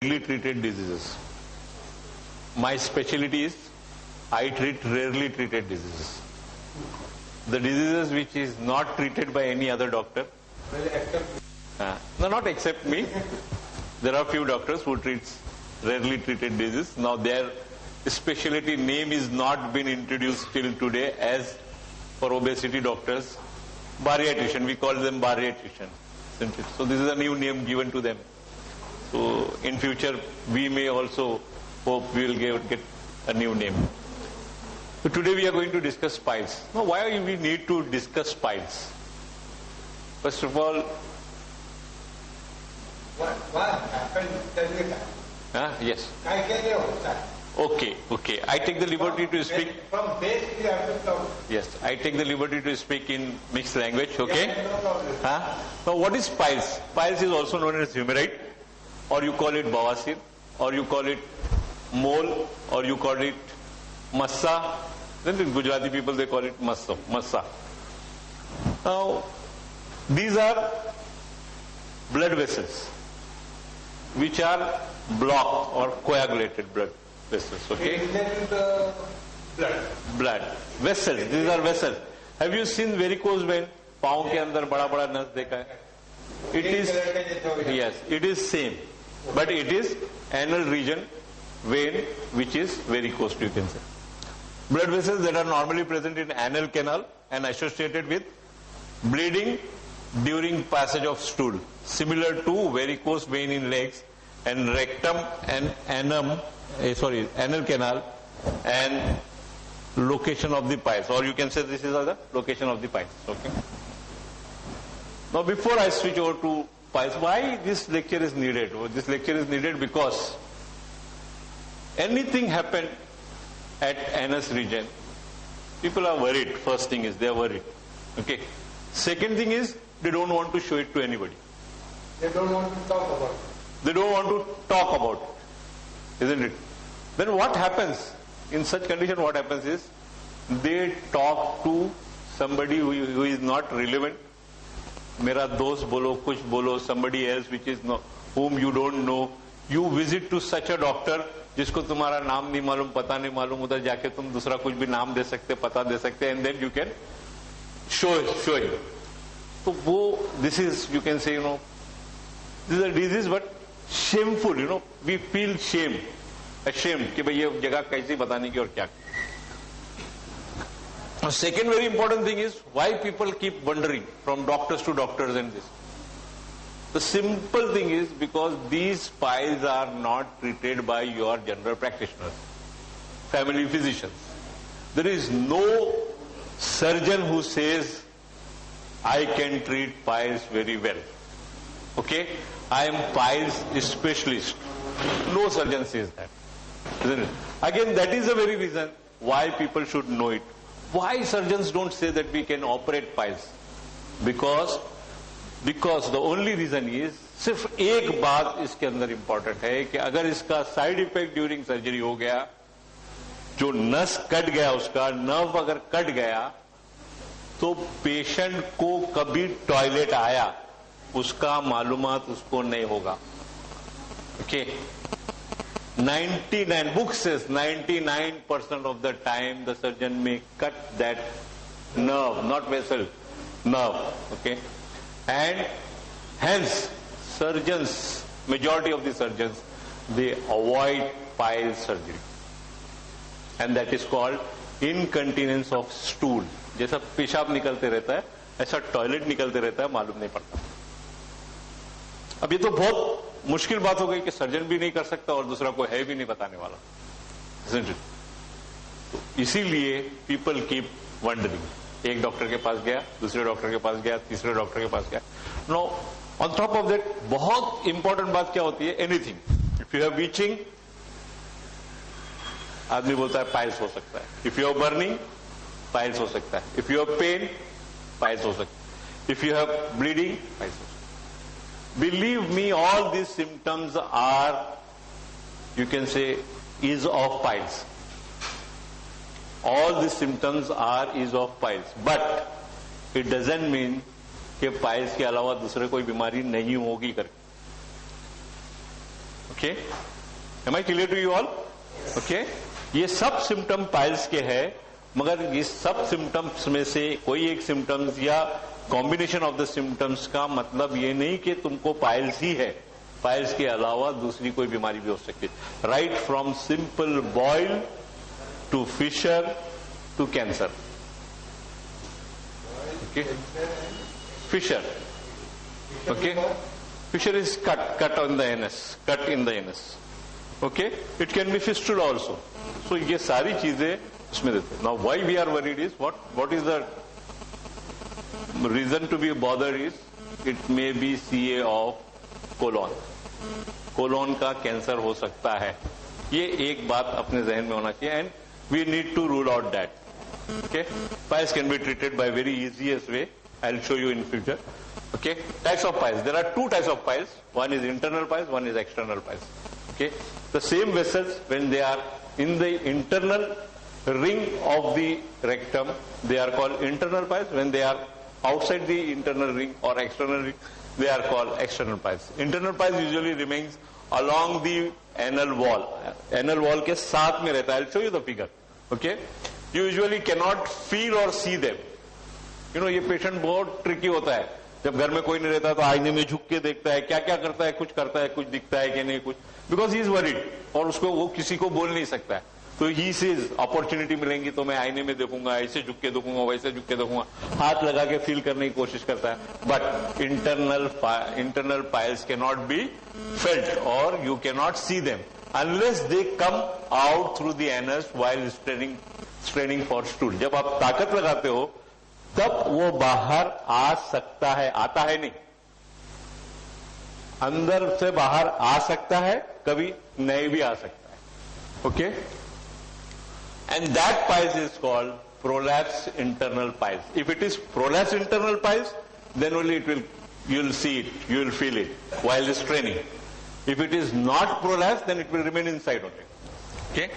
rarely treated diseases. My specialty is I treat rarely treated diseases. The diseases which is not treated by any other doctor. No, not except me. There are few doctors who treats rarely treated diseases. Now their specialty name is not been introduced till today as for obesity doctors. Bariatrician, we call them bariatrician. So this is a new name given to them. So in future we may also hope we will get a new name. So today we are going to discuss piles. Now why do we need to discuss piles? First of all, what happened? yes. I get it. Okay. I take the liberty to speak. From base we have to talk. Yes, I take the liberty to speak in mixed language, okay? Yeah, no problem. Now what is piles? Piles is also known as humerite, or you call it bawasir, or you call it mole, or you call it massa. Then in Gujarati people they call it massa. Now these are blood vessels which are blocked or coagulated blood vessels, okay? Related to the Blood vessels, these are vessels. Have you seen varicose vein? पाँव के अंदर बड़ा बड़ा नस देखा है? It is, yes, it is same, but it is anal region vein which is varicose, you can say. Blood vessels that are normally present in anal canal and associated with bleeding during passage of stool, similar to varicose vein in legs and rectum and anal canal and location of the piles, or you can say this is the location of the piles. Okay. Now before I switch over to piles, why this lecture is needed? This lecture is needed because anything happened at anus region, people are worried. First thing is they are worried. Okay. Second thing is they don't want to show it to anybody. They don't want to talk about it. They don't want to talk about it, isn't it? Then what happens in such condition? What happens is they talk to somebody who is not relevant. Mera dost bolo, kuch bolo, somebody else which is not, whom you don't know. You visit to such a doctor जिसको तुम्हारा नाम नहीं मालूम, पता नहीं मालूम, उधर जाके तुम दूसरा कुछ भी नाम दे सकते, पता दे सकते, and then you can show him. So वो, this is, you can say, this is a disease but shameful, we feel ashamed कि भाई ये जगह कैसी बताने की और क्या. Second very important thing is why people keep wandering from doctors to doctors and this. The simple thing is because these piles are not treated by your general practitioners, family physicians. There is no surgeon who says, I can treat piles very well. Okay? I am piles specialist. No surgeon says that. Isn't it? Again, that is the very reason why people should know it. Why surgeons don't say that we can operate piles? Because the only reason is, सिर्फ एक बात इसके अंदर important है कि अगर इसका side effect during surgery हो गया, जो नस कट गया, उसका नर्व अगर कट गया, तो पेशेंट को कभी टॉयलेट आया उसका मालूमात उसको नहीं होगा. Okay. 99 book says 99% of the time the surgeon may cut that nerve, not vessel, nerve. Okay. And hence surgeons, majority of the surgeons, they avoid pile surgery, and that is called incontinence of stool. जैसा पेशाब निकलते रहता है ऐसा toilet निकलते रहता है, मालूम नहीं पड़ता. अब ये तो बहुत मुश्किल बात हो गई कि सर्जन भी नहीं कर सकता और दूसरा कोई है भी नहीं बताने वाला. तो इसीलिए पीपल कीप वंडरिंग. एक डॉक्टर के पास गया, दूसरे डॉक्टर के पास गया, तीसरे डॉक्टर के पास गया. No, on top of that बहुत इंपॉर्टेंट बात क्या होती है? Anything. If you have itching, आदमी बोलता है पाइल्स हो सकता है. If you have burning, piles हो सकता है. If you have pain, piles हो सकता है. If you have bleeding, piles हो सकता है. Believe me, all these symptoms are, you can say, is of piles. All these symptoms is of piles. But it doesn't mean कि piles के अलावा दूसरे कोई बीमारी नहीं होगी करके. Okay, am I clear to you all? Okay, ये सब सिम्टम पाइल्स के हैं, मगर इस सब सिम्टम्स में से कोई एक सिम्टम्स या कॉम्बिनेशन ऑफ द सिम्टम्स का मतलब ये नहीं कि तुमको पाइल्स ही है, पाइल्स के अलावा दूसरी कोई बीमारी भी हो सकती है, right from simple boil to fissure to cancer. Okay, fissure, okay, fissure is cut on the anus, cut in the anus. Okay, it can be fistula also. So ये सारी चीजें इसमें देते हैं. Now why we are worried is what is the reason to be bothered is it may be CA of colon. Colon का cancer हो सकता है, ये एक बात अपने जहन में होना चाहिए, and we need to rule out that. Okay, piles can be treated by very easiest way. I'll show you in future. Okay, types of piles. There are two types of piles. One is internal piles, one is external piles. Okay, the same vessels, when they are in the internal ring of the rectum, they are called internal piles. When they are outside the internal ring or external ring, they are called external piles. Internal piles usually remains along the anal wall. Anal wall के साथ में रहता है. I'll show you the figure. Okay. You usually cannot feel or see them. You know, ये patient बहुत tricky होता है. जब घर में कोई नहीं रहता तो आईने में झुक के देखता है, क्या क्या करता है, कुछ करता है, कुछ दिखता है कि नहीं कुछ, बिकॉज ही इज वरीड, और उसको वो किसी को बोल नहीं सकता है. तो ही सेज अपॉर्चुनिटी मिलेंगी तो मैं आईने में देखूंगा, ऐसे झुक के देखूंगा, वैसे झुक के देखूंगा, हाथ लगा के फील करने की कोशिश करता है. But internal piles can not be felt और you can not see them unless they come out through the anus while straining for stool. जब आप ताकत लगाते हो तब वो बाहर आ सकता है, आता है नहीं, अंदर से बाहर आ सकता है, कभी नहीं भी आ सकता है. Okay, and that piles is called prolapse internal piles. If it is prolapse internal piles, then only it will, you will see it, you will feel it while straining. If it is not prolapsed, then it will remain inside only. Okay.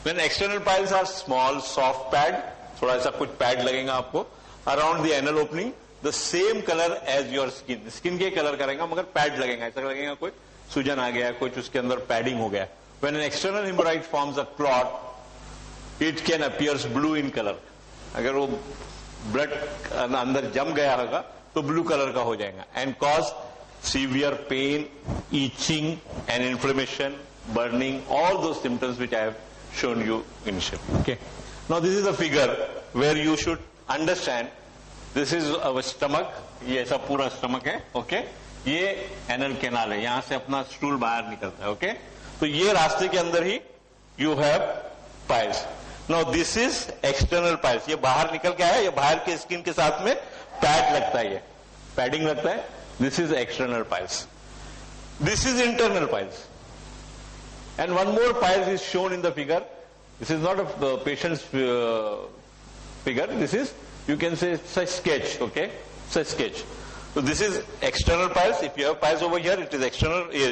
When external piles are small, soft pad, थोड़ा सा कुछ pad लगेगा आपको around the anal opening, the same color as your skin. Skin के colour करेगा मगर pad लगेगा, ऐसा लगेगा कोई सूजन आ गया, कुछ उसके अंदर पैडिंग हो गया. When an external hemorrhoid forms a clot, it can appears blue in color. अगर वो ब्लड अंदर जम गया होगा तो ब्लू कलर का हो जाएगा, and cause severe pain, itching and inflammation, burning, all those symptoms which I have shown you initially. Okay. Now this is a figure where you should understand. This is our stomach. ये ऐसा पूरा stomach है. Okay. ये anal canal है. यहाँ से अपना stool बाहर निकलता है. Okay. तो ये रास्ते के अंदर ही you have piles. Now this is external piles. ये बाहर निकल के आया. ये बाहर के स्किन के साथ में पैड लगता है, ये पैडिंग लगता है. This is external piles. This is internal piles. And one more piles is shown in the figure. This is not a patient's figure. This is, you can say, it's a sketch. Okay, it's a sketch. So this is external piles. If you have piles over here, it is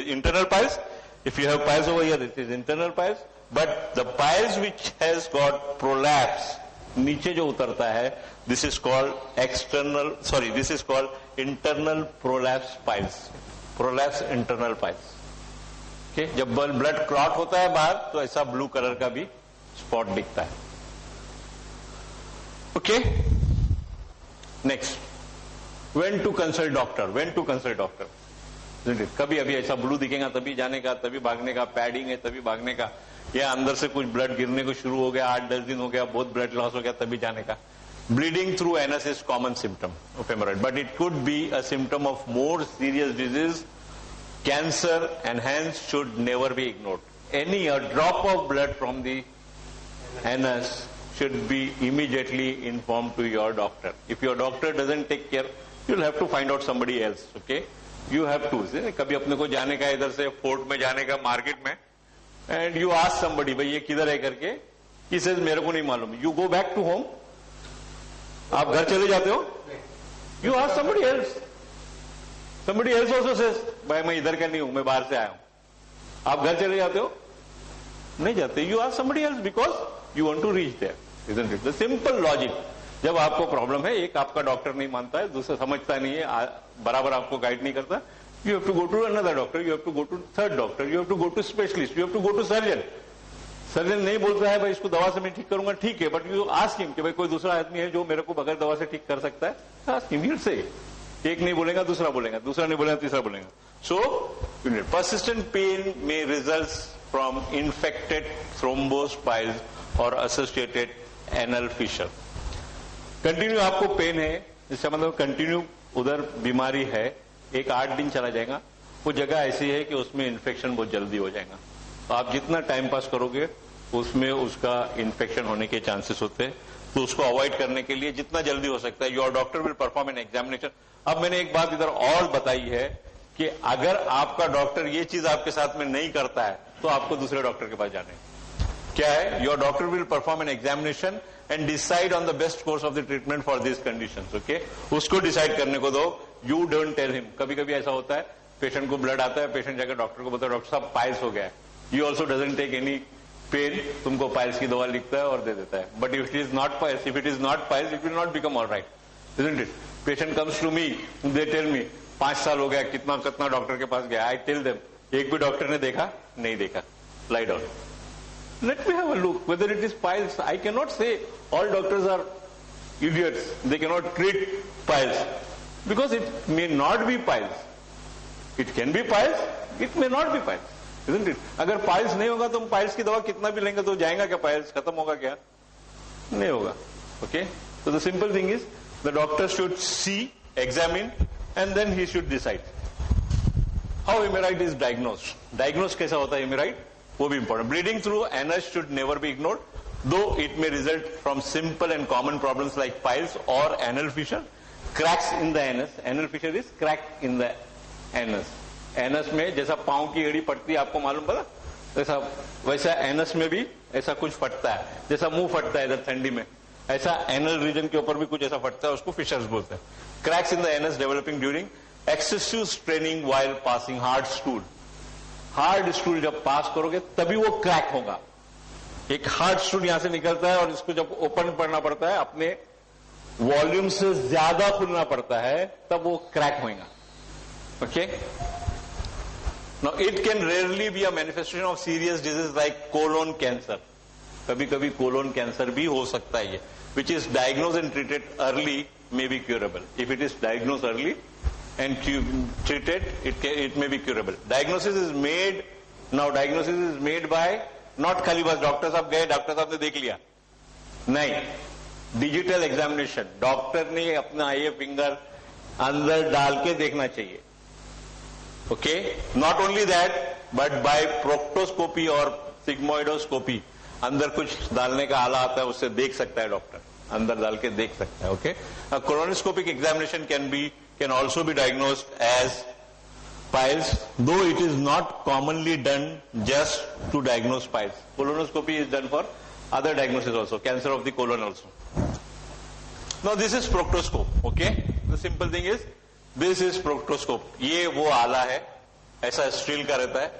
internal piles. If you have piles over here, it is internal piles. But the piles which has got prolapse, नीचे जो उतरता है, this is called this is called internal prolapse piles. Prolapse internal piles. Okay, जब blood clot होता है बाहर तो ऐसा ब्लू कलर का भी स्पॉट दिखता है. Okay, next, when to consult doctor. कभी अभी ऐसा ब्लू दिखेगा तभी जाने का, तभी भागने का, पैडिंग है तभी भागने का, या अंदर से कुछ ब्लड गिरने को शुरू हो गया, 8-10 दिन हो गया, बहुत ब्लड लॉस हो गया, तभी जाने का. Bleeding through anus is common symptom of hemorrhoid, but it could be a symptom of more serious disease, cancer, and hence should never be ignored. A drop of blood from the anus should be immediately informed to your doctor. If your doctor doesn't take care, you'll have to find out somebody else. Okay, you have to. कभी अपने को जाने का, इधर से fort में जाने का, मार्केट में, and you ask somebody, भाई ये किधर है करके, he says मेरे को नहीं मालूम. You go back to home. आप घर चले जाते हो, you ask somebody else. Somebody else also says, भाई मैं इधर का नहीं हूं, मैं बाहर से आया हूं. आप घर चले जाते हो, नहीं जाते. You ask somebody else because you want to reach there, isn't it? The simple logic. जब आपको प्रॉब्लम है, एक आपका डॉक्टर नहीं मानता है, दूसरा समझता नहीं है, बराबर आपको गाइड नहीं करता, You have to go to another doctor, you have to go to third doctor, you have to go to specialist, you have to go to surgeon. Surgeon नहीं बोलता है भाई इसको दवा से मैं ठीक करूंगा, ठीक है, बट यू आस्क हिम कि भाई कोई दूसरा आदमी है जो मेरे को बगैर दवा से ठीक कर सकता है, आस्क हिम, से एक नहीं बोलेगा दूसरा बोलेगा, दूसरा नहीं बोलेगा तीसरा बोलेगा. सो persistent pain may result from infected thrombus piles or associated anal fissure. Continue आपको पेन है, इसका मतलब कंटिन्यू उधर बीमारी है, एक 8 दिन चला जाएगा, वो जगह ऐसी है कि उसमें इन्फेक्शन बहुत जल्दी हो जाएगा. तो आप जितना टाइम पास करोगे उसमें उसका इन्फेक्शन होने के चांसेस होते हैं. तो उसको अवॉइड करने के लिए जितना जल्दी हो सकता है your doctor will perform an examination. अब मैंने एक बात इधर और बताई है कि अगर आपका डॉक्टर ये चीज आपके साथ में नहीं करता है तो आपको दूसरे डॉक्टर के पास जाना है. क्या है? Your doctor will perform an examination and decide on the best course of the treatment for this conditions. Okay, उसको डिसाइड करने को दो. You don't tell him. कभी कभी ऐसा होता है पेशेंट को ब्लड आता है, पेशेंट जाकर डॉक्टर को बोलता है डॉक्टर साहब पाइल्स हो गया है. You also doesn't take any pain, तुमको पाइल्स की दवा लिखता है और दे देता है. But if it is not piles, it will not become alright, isn't it? Patient comes to me, they tell me 5 साल हो गया, कितना कितना डॉक्टर के पास गया. आई टेल देम एक भी डॉक्टर ने देखा नहीं देखा. Lie down, let me have a look whether it is piles. I cannot say all doctors are idiots, they cannot treat piles, because it may not be piles. It can be piles, it may not be piles, isn't it? अगर piles नहीं होगा तो हम piles की दवा कितना भी लेंगे तो जाएगा क्या? piles खत्म होगा क्या? नहीं होगा. Okay, so the simple thing is the doctor should see, examine, and then he should decide. How hemorrhoid is diagnosed? Diagnosed कैसा होता है hemorrhoid? वो भी important. Bleeding through anus should never be ignored, though it may result from simple and common problems like piles or anal fissure. Cracks in the anus. Anal fissure is crack in the anus. Anus में जैसा पांव की एड़ी फटती है, आपको मालूम पता? ऐसा वैसा anus में भी ऐसा कुछ फटता है, जैसा मुंह फटता है इधर ठंडी में, ऐसा anal region के ऊपर भी कुछ ऐसा फटता है, उसको fissures बोलते हैं. Cracks in the anus developing during excessive straining while passing hard stool. Hard stool जब पास करोगे तभी वो क्रैक होगा. एक हार्ड स्टूल यहां से निकलता है और इसको जब ओपन करना पड़ता है, अपने वॉल्यूम से ज्यादा खुलना पड़ता है, तब वो क्रैक होगा. Okay, now it can rarely be a manifestation of serious disease like colon cancer. कभी कभी कोलोन कैंसर भी हो सकता है, which is diagnose and treated early may be curable. If it is diagnose early and treated, it may be curable. Diagnosis is made by not खाली बस doctor साहब गए, डॉक्टर साहब ने देख लिया, नहीं, डिजिटल एग्जामिनेशन. डॉक्टर ने अपना ये फिंगर अंदर डाल के देखना चाहिए. Okay, not only that but by proctoscopy और सिग्मोइडोस्कोपी, अंदर कुछ डालने का आला आता है, उससे देख सकता है डॉक्टर, अंदर डाल के देख सकता है. Okay, colonoscopic examination can also be diagnosed as piles, though it is not commonly done just to diagnose piles. Colonoscopy is done for other diagnosis also, cancer of the colon also. Now this is proctoscope. Okay, the simple thing is this is proctoscope. ये वो आला है, ऐसा steel का रहता है,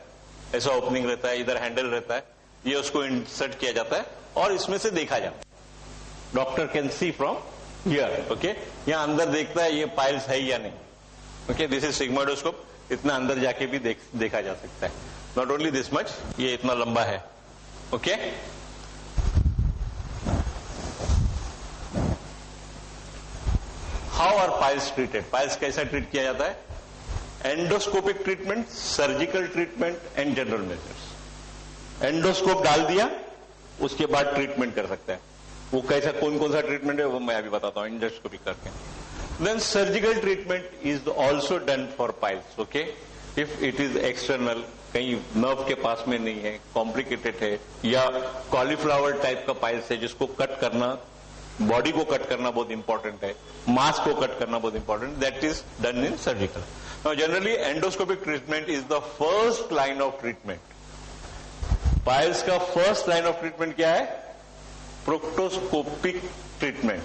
ऐसा opening रहता है, इधर हैंडल रहता है, ये उसको इंसर्ट किया जाता है और इसमें से देखा जाता है. Doctor can see from here. Okay, यहाँ अंदर देखता है ये पाइल्स है या नहीं. Okay, this is sigmoidoscope. इतना अंदर जाके भी देखा जा सकता है. नॉट ओनली दिस मच, ये इतना लंबा है. Okay, how are piles treated? Piles कैसा ट्रीट किया जाता है? Endoscopic treatment, surgical treatment and general measures. Endoscope डाल दिया, उसके बाद ट्रीटमेंट कर सकता है. वो कैसा कौन कौन सा ट्रीटमेंट है वो मैं अभी बताता हूं एंडोस्कोपी करके. Then surgical treatment is also done for piles. Okay, if it is external, कहीं नर्व के पास में नहीं है, कॉम्प्लिकेटेड है, या कॉलीफ्लावर टाइप का पाइल्स है जिसको कट करना, बॉडी को कट करना बहुत इंपॉर्टेंट है, मांस को कट करना बहुत important, that is done in surgical. Now generally endoscopic treatment is the first line of treatment. Piles का फर्स्ट लाइन ऑफ ट्रीटमेंट क्या है? प्रोक्टोस्कोपिक ट्रीटमेंट.